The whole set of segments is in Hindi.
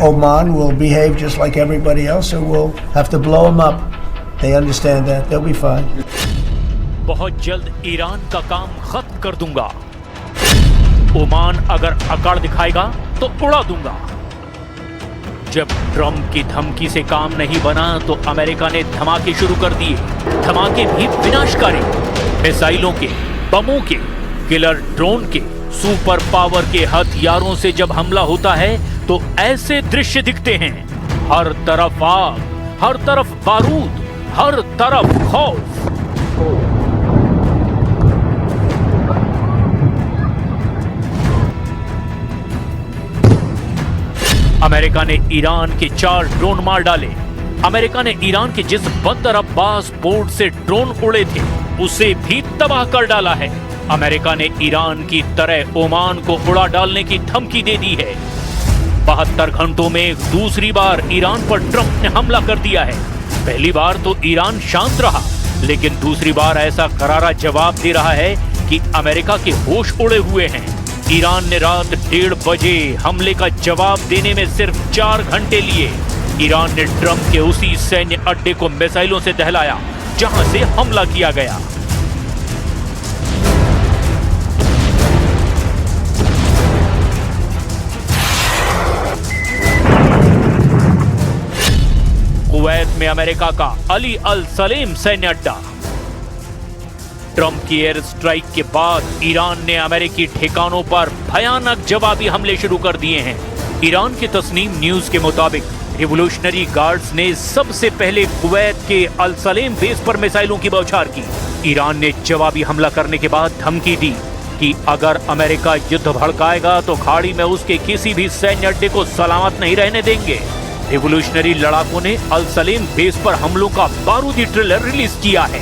Oman will behave just like everybody else, so we'll have to blow them up. They understand that. They'll be fine. बहुत जल्द ईरान का काम खत्म कर दूंगा। ओमान अगर अकड़ दिखाएगा तो उड़ा दूंगा। जब ट्रंप की धमकी से काम नहीं बना तो अमेरिका ने धमाके शुरू कर दिए। धमाके भी विनाशकारी, मिसाइलों के, बमों के, किलर ड्रोन के, सुपर पावर के हथियारों से जब हमला होता है तो ऐसे दृश्य दिखते हैं। हर तरफ आग, हर तरफ बारूद, हर तरफ खौफ। अमेरिका ने ईरान के 4 ड्रोन मार डाले। अमेरिका ने ईरान के जिस बंदर अब्बास पोर्ट से ड्रोन उड़े थे उसे भी तबाह कर डाला है। अमेरिका ने ईरान की तरह ओमान को उड़ा डालने की धमकी दे दी है। 72 घंटों में दूसरी बार ईरान पर ट्रंप ने हमला कर दिया है। पहली बार तो ईरान शांत रहा, लेकिन दूसरी बार ऐसा करारा जवाब दे रहा है कि अमेरिका के होश उड़े हुए हैं। ईरान ने रात 1:30 बजे हमले का जवाब देने में सिर्फ 4 घंटे लिए। ईरान ने ट्रंप के उसी सैन्य अड्डे को मिसाइलों से दहलाया जहां से हमला किया गया। कुवैत में अमेरिका का अली अल सलेम सैन्य अड्डा। ट्रंप की एयर स्ट्राइक के बाद ईरान ने अमेरिकी ठिकानों पर भयानक जवाबी हमले शुरू कर दिए हैं। ईरान की तस्नीम न्यूज के मुताबिक रिवोल्यूशनरी गार्ड्स ने सबसे पहले कुवैत के अल सलेम बेस पर मिसाइलों की बौछार की। ईरान ने जवाबी हमला करने के बाद धमकी दी कि अगर अमेरिका युद्ध भड़काएगा तो खाड़ी में उसके किसी भी सैन्य अड्डे को सलामत नहीं रहने देंगे। रिवोल्यूशनरी लड़ाकों ने अल सलेम बेस पर हमलों का बारूदी ट्रेलर रिलीज किया है।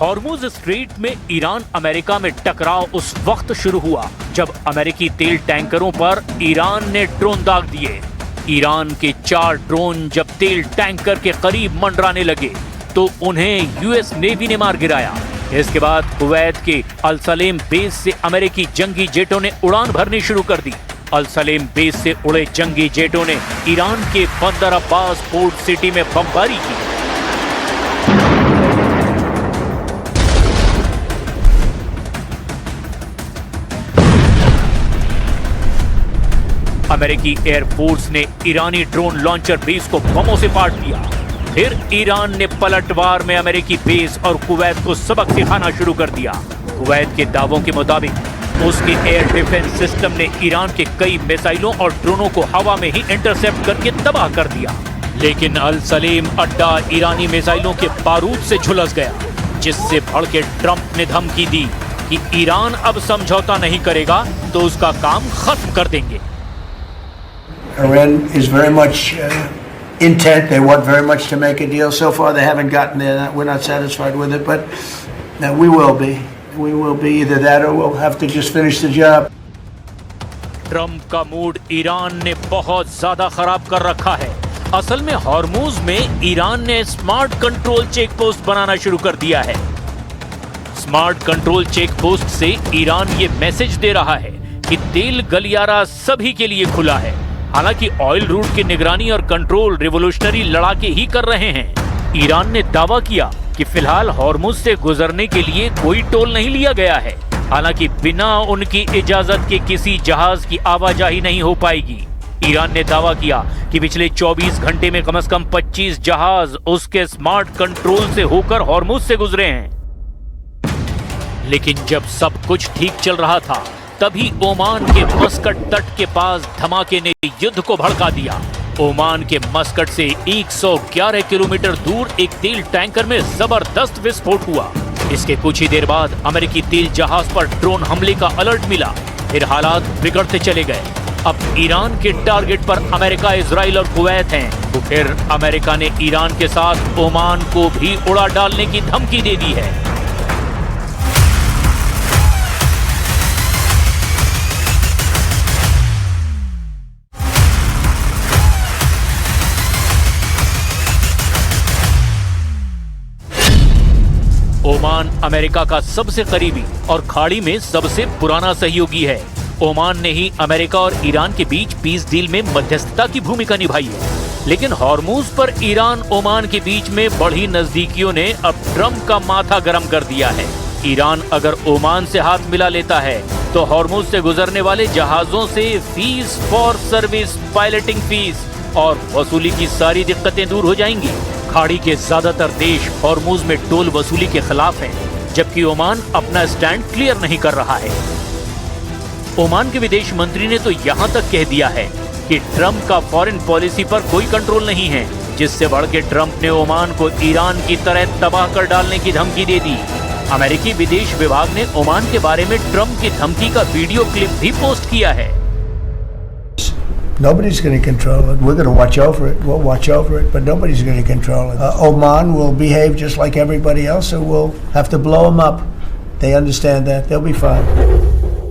हॉर्मुज स्ट्रेट में ईरान अमेरिका में टकराव उस वक्त शुरू हुआ जब अमेरिकी तेल टैंकरों पर ईरान ने ड्रोन दाग दिए। ईरान के 4 ड्रोन जब तेल टैंकर के करीब मंडराने लगे तो उन्हें यूएस नेवी ने मार गिराया। इसके बाद कुवैत के अल सलेम बेस से अमेरिकी जंगी जेटों ने उड़ान भरनी शुरू कर दी। अल सलेम बेस से उड़े जंगी जेटों ने ईरान के बंदर अब्बास पोर्ट सिटी में बमबारी की। अमेरिकी एयरफोर्स ने ईरानी ड्रोन लॉन्चर बेस को बमों से पाट दिया। फिर ईरान ने पलटवार में अमेरिकी बेस और कुवैत को सबक सिखाना शुरू कर दिया। कुवैत के दावों के मुताबिक उसके एयर डिफेंस सिस्टम ने ईरान के कई मिसाइलों और ड्रोनों को हवा में ही इंटरसेप्ट करके तबाह कर दिया। लेकिन अल सलेम अड्डा ईरानी मिसाइलों के बारूद से झुलस गया, जिससे भड़के ट्रंप ने धमकी दी कि ईरान अब समझौता नहीं करेगा तो उसका काम खत्म कर देंगे। Iran is very much intent. They want very much to make a deal. So far, they haven't gotten there. We're not satisfied with it, but we will be. We will be either that or we'll have to just finish the job. Trump का मूड ईरान ने बहुत ज्यादा खराब कर रखा है। असल में हॉर्मुज में ईरान ने स्मार्ट कंट्रोल चेक पोस्ट बनाना शुरू कर दिया है। स्मार्ट कंट्रोल चेक पोस्ट से ईरान ये मैसेज दे रहा है कि तेल गलियारा सभी के लिए खुला है। हालांकि ऑयल रूट की निगरानी और कंट्रोल रिवोल्यूशनरी लड़ाके ही कर रहे हैं। ईरान ने दावा किया कि फिलहाल हॉर्मुज से गुजरने के लिए कोई टोल नहीं लिया गया है। हालांकि बिना उनकी इजाजत के किसी जहाज की आवाजाही नहीं हो पाएगी। ईरान ने दावा किया कि पिछले 24 घंटे में कम से कम 25 जहाज उसके स्मार्ट कंट्रोल से होकर हॉर्मुज से गुजरे हैं। लेकिन जब सब कुछ ठीक चल रहा था तभी ओमान के मस्कट तट के पास धमाके ने युद्ध को भड़का दिया। ओमान के मस्कट से 111 किलोमीटर दूर एक तेल टैंकर में जबरदस्त विस्फोट हुआ। इसके कुछ ही देर बाद अमेरिकी तेल जहाज पर ड्रोन हमले का अलर्ट मिला। फिर हालात बिगड़ते चले गए। अब ईरान के टारगेट पर अमेरिका, इजराइल और कुवैत हैं। तो फिर अमेरिका ने ईरान के साथ ओमान को भी उड़ा डालने की धमकी दे दी है। अमेरिका का सबसे करीबी और खाड़ी में सबसे पुराना सहयोगी है। ओमान ने ही अमेरिका और ईरान के बीच पीस डील में मध्यस्थता की भूमिका निभाई है। लेकिन हॉर्मूज पर ईरान ओमान के बीच में बढ़ी नजदीकियों ने अब ट्रंप का माथा गर्म कर दिया है। ईरान अगर ओमान से हाथ मिला लेता है तो हॉर्मूज से गुजरने वाले जहाजों से fees for service, piloting fees और वसूली की सारी दिक्कतें दूर हो जाएंगी। खाड़ी के ज्यादातर देश हॉर्मूज में टोल वसूली के खिलाफ हैं, जबकि ओमान अपना स्टैंड क्लियर नहीं कर रहा है। ओमान के विदेश मंत्री ने तो यहाँ तक कह दिया है कि ट्रंप का फॉरेन पॉलिसी पर कोई कंट्रोल नहीं है, जिससे बढ़ के ट्रंप ने ओमान को ईरान की तरह तबाह कर डालने की धमकी दे दी। अमेरिकी विदेश विभाग ने ओमान के बारे में ट्रंप की धमकी का वीडियो क्लिप भी पोस्ट किया है। Nobody's going to control it. We're going to watch over it. We'll watch over it, but nobody's going to control it. Oman will behave just like everybody else, and we'll have to blow them up. They understand that. They'll be fine.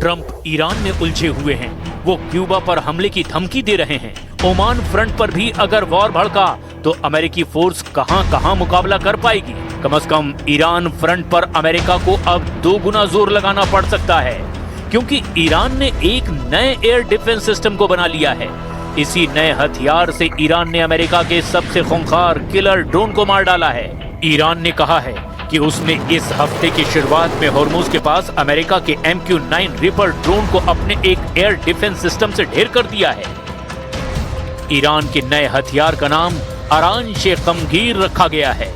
Trump Iran में उलझे हुए हैं। वो क्यूबा पर हमले की धमकी दे रहे हैं। ओमान फ्रंट पर भी अगर वॉर भड़का तो अमेरिकी फोर्स कहां मुकाबला कर पाएगी। कम से कम ईरान फ्रंट पर अमेरिका को अब 2 गुना जोर लगाना पड़ सकता है, क्योंकि ईरान ने एक नए एयर डिफेंस सिस्टम को बना लिया है। इसी नए हथियार से ईरान ने अमेरिका के सबसे खूंखार किलर ड्रोन को मार डाला है। ईरान ने कहा है कि उसने इस हफ्ते की शुरुआत में हॉर्मूज के पास अमेरिका के MQ-9 रिपर ड्रोन को अपने एक एयर डिफेंस सिस्टम से ढेर कर दिया है। ईरान के नए हथियार का नाम अरान-ए-कमगीर रखा गया है।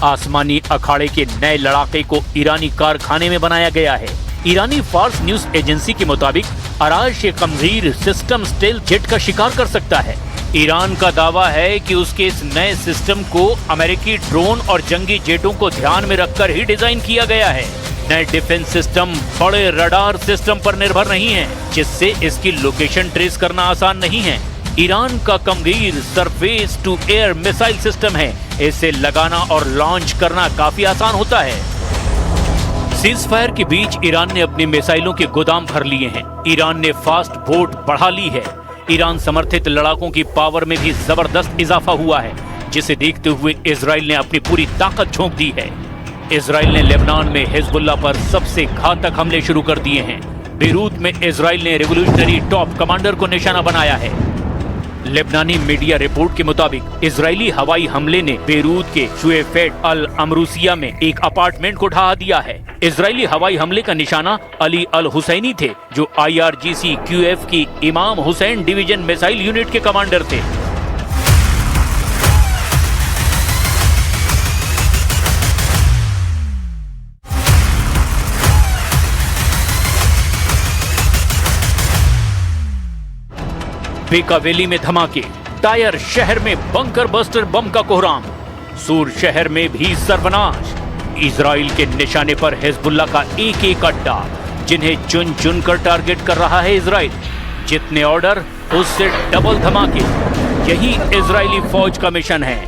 आसमानी अखाड़े के नए लड़ाके को ईरानी कारखाने में बनाया गया है। ईरानी फार्स न्यूज एजेंसी के मुताबिक अरान-ए-कमगीर सिस्टम स्टेल्थ जेट का शिकार कर सकता है। ईरान का दावा है कि उसके इस नए सिस्टम को अमेरिकी ड्रोन और जंगी जेटों को ध्यान में रखकर ही डिजाइन किया गया है। नए डिफेंस सिस्टम बड़े रडार सिस्टम पर निर्भर नहीं है, जिससे इसकी लोकेशन ट्रेस करना आसान नहीं है। ईरान का कमगीर surface to air missile system है। इसे लगाना और लॉन्च करना काफी आसान होता है। सीज फायर के बीच ईरान ने अपने मिसाइलों के गोदाम भर लिए हैं। ईरान ने फास्ट बोट बढ़ा ली है। ईरान समर्थित लड़ाकों की पावर में भी जबरदस्त इजाफा हुआ है, जिसे देखते हुए इजराइल ने अपनी पूरी ताकत झोंक दी है। इजराइल ने लेबनान में हिजबुल्लाह पर सबसे घातक हमले शुरू कर दिए हैं। बेरूत में इजराइल ने रिवोल्यूशनरी टॉप कमांडर को निशाना बनाया है। लेबनानी मीडिया रिपोर्ट के मुताबिक इजरायली हवाई हमले ने बेरूत के शुएफेट अल अमरूसिया में एक अपार्टमेंट को ढहा दिया है। इजरायली हवाई हमले का निशाना अली अल हुसैनी थे, जो IRGC QF की इमाम हुसैन डिवीजन मिसाइल यूनिट के कमांडर थे। बेका वैली में धमाके, टायर शहर में बंकर बस्टर बम का कोहराम, सूर शहर में भी सर्वनाश। इजराइल के निशाने पर हिजबुल्लाह का एक अड्डा, जिन्हें चुन चुन कर टारगेट कर रहा है इजराइल। जितने ऑर्डर उससे डबल धमाके, यही इजरायली फौज का मिशन है।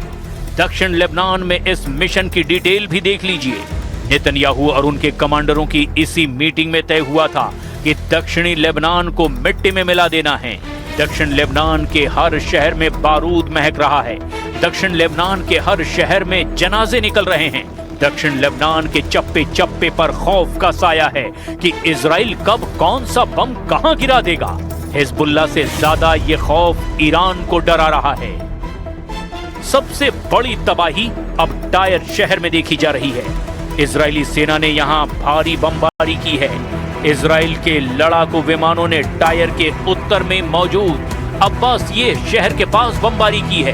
दक्षिण लेबनान में इस मिशन की डिटेल भी देख लीजिए। नेतन्याहू और उनके कमांडरों की इसी मीटिंग में तय हुआ था कि दक्षिणी लेबनान को मिट्टी में मिला देना है। दक्षिण लेबनान के हर शहर में बारूद महक रहा है। दक्षिण लेबनान के हर शहर में जनाजे निकल रहे हैं। दक्षिण लेबनान के चप्पे चप्पे पर खौफ का साया है कि इजराइल कब कौन सा बम कहां गिरा देगा। हिजबुल्लाह से ज्यादा ये खौफ ईरान को डरा रहा है। सबसे बड़ी तबाही अब टायर शहर में देखी जा रही है। इजरायली सेना ने यहां भारी बमबारी की है। इजराइल के लड़ाकू विमानों ने टायर के उत्तर में मौजूद अब्बासिये शहर के पास बमबारी की है।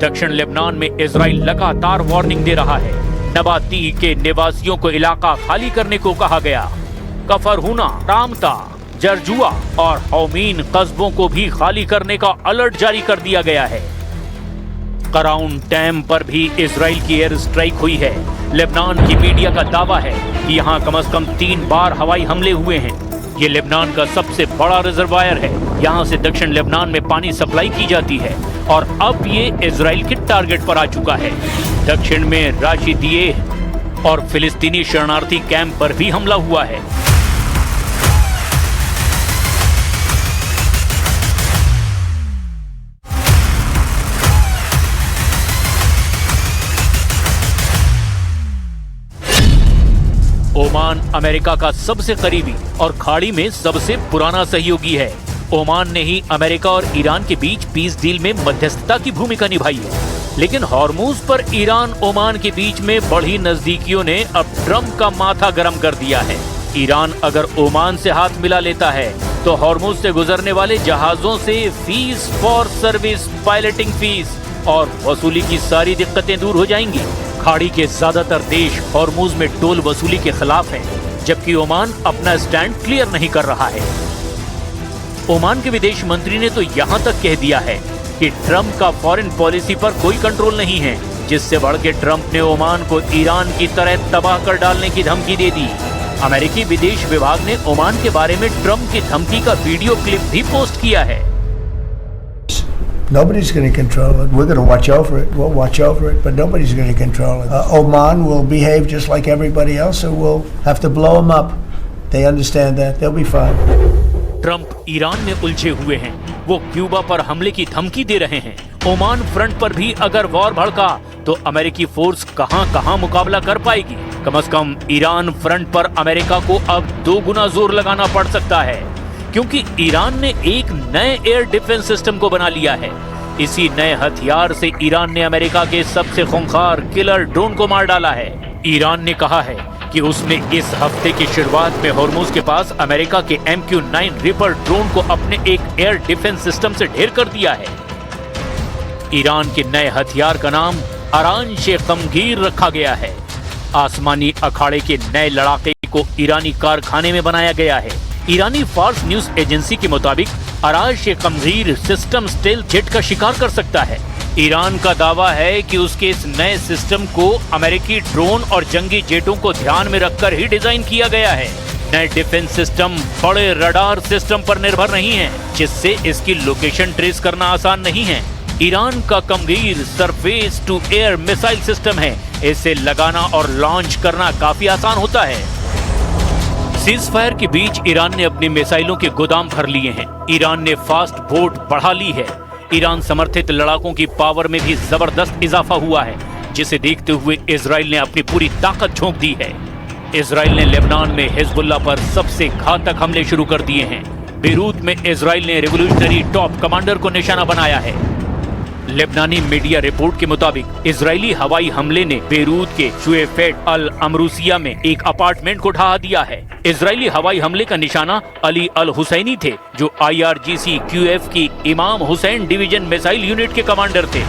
दक्षिण लेबनान में इजराइल लगातार वार्निंग दे रहा है। नबाती के निवासियों को इलाका खाली करने को कहा गया। कफरहुना, रामता, जरजुआ और हौमीन कस्बों को भी खाली करने का अलर्ट जारी कर दिया गया है। कराउन टैम पर भी इजराइल की एयर स्ट्राइक हुई है। लेबनान की मीडिया का दावा है कि यहाँ कम से कम 3 बार हवाई हमले हुए हैं। ये लेबनान का सबसे बड़ा रिजर्वायर है। यहाँ से दक्षिण लेबनान में पानी सप्लाई की जाती है और अब ये इजराइल के टारगेट पर आ चुका है। दक्षिण में राशिदिये और फिलिस्तीनी शरणार्थी कैंप पर भी हमला हुआ है। ओमान अमेरिका का सबसे करीबी और खाड़ी में सबसे पुराना सहयोगी है। ओमान ने ही अमेरिका और ईरान के बीच पीस डील में मध्यस्थता की भूमिका निभाई है। लेकिन हॉर्मूज पर ईरान ओमान के बीच में बढ़ी नजदीकियों ने अब ट्रंप का माथा गर्म कर दिया है। ईरान अगर ओमान से हाथ मिला लेता है तो हॉर्मूज से गुजरने वाले जहाजों से fees for service, piloting fees और वसूली की सारी दिक्कतें दूर हो जाएंगी। खाड़ी के ज्यादातर देश हॉर्मूज में टोल वसूली के खिलाफ हैं, जबकि ओमान अपना स्टैंड क्लियर नहीं कर रहा है। ओमान के विदेश मंत्री ने तो यहां तक कह दिया है कि ट्रंप का फॉरेन पॉलिसी पर कोई कंट्रोल नहीं है, जिससे बढ़ के ट्रंप ने ओमान को ईरान की तरह तबाह कर डालने की धमकी दे दी। अमेरिकी विदेश विभाग ने ओमान के बारे में ट्रंप की धमकी का वीडियो क्लिप भी पोस्ट किया है। Nobody's going to control it. We're going to watch over it. We'll watch over it, but nobody's going to control it. Oman will behave just like everybody else, so we'll have to blow them up. They understand that. They'll be fine. Trump Iran में उलझे हुए हैं। वो क्यूबा पर हमले की धमकी दे रहे हैं। ओमान फ्रंट पर भी अगर वॉर भड़का तो अमेरिकी फोर्स कहां मुकाबला कर पाएगी। कम से कम ईरान फ्रंट पर अमेरिका को अब 2 गुना जोर लगाना पड़ सकता है, क्योंकि ईरान ने एक नए एयर डिफेंस सिस्टम को बना लिया है। इसी नए हथियार से ईरान ने अमेरिका के सबसे खूंखार किलर ड्रोन को मार डाला है। ईरान ने कहा है कि उसने इस हफ्ते की शुरुआत में हॉर्मूज के पास अमेरिका के MQ-9 रिपर ड्रोन को अपने एक एयर डिफेंस सिस्टम से ढेर कर दिया है। ईरान के नए हथियार का नाम अरान-ए-कमगीर रखा गया है। आसमानी अखाड़े के नए लड़ाके को ईरानी कारखाने में बनाया गया है। ईरानी फार्स न्यूज एजेंसी के मुताबिक अरान-ए-कमगीर सिस्टम स्टेल्थ जेट का शिकार कर सकता है। ईरान का दावा है कि उसके इस नए सिस्टम को अमेरिकी ड्रोन और जंगी जेटों को ध्यान में रखकर ही डिजाइन किया गया है। नए डिफेंस सिस्टम बड़े रडार सिस्टम पर निर्भर नहीं है, जिससे इसकी लोकेशन ट्रेस करना आसान नहीं है। ईरान का कमगीर surface to air missile system है। इसे लगाना और लॉन्च करना काफी आसान होता है। सीज फायर के बीच ईरान ने अपने मिसाइलों के गोदाम भर लिए हैं। ईरान ने फास्ट बोट बढ़ा ली है। ईरान समर्थित लड़ाकों की पावर में भी जबरदस्त इजाफा हुआ है, जिसे देखते हुए इजराइल ने अपनी पूरी ताकत झोंक दी है। इजराइल ने लेबनान में हिजबुल्लाह पर सबसे घातक हमले शुरू कर दिए हैं। बेरूत में इजराइल ने रिवोल्यूशनरी टॉप कमांडर को निशाना बनाया है। लेबनानी मीडिया रिपोर्ट के मुताबिक इजरायली हवाई हमले ने बेरूत के शुएफेट अल अमरूसिया में एक अपार्टमेंट को ढहा दिया है। इजरायली हवाई हमले का निशाना अली अल हुसैनी थे, जो IRGC QF की इमाम हुसैन डिवीजन मिसाइल यूनिट के कमांडर थे।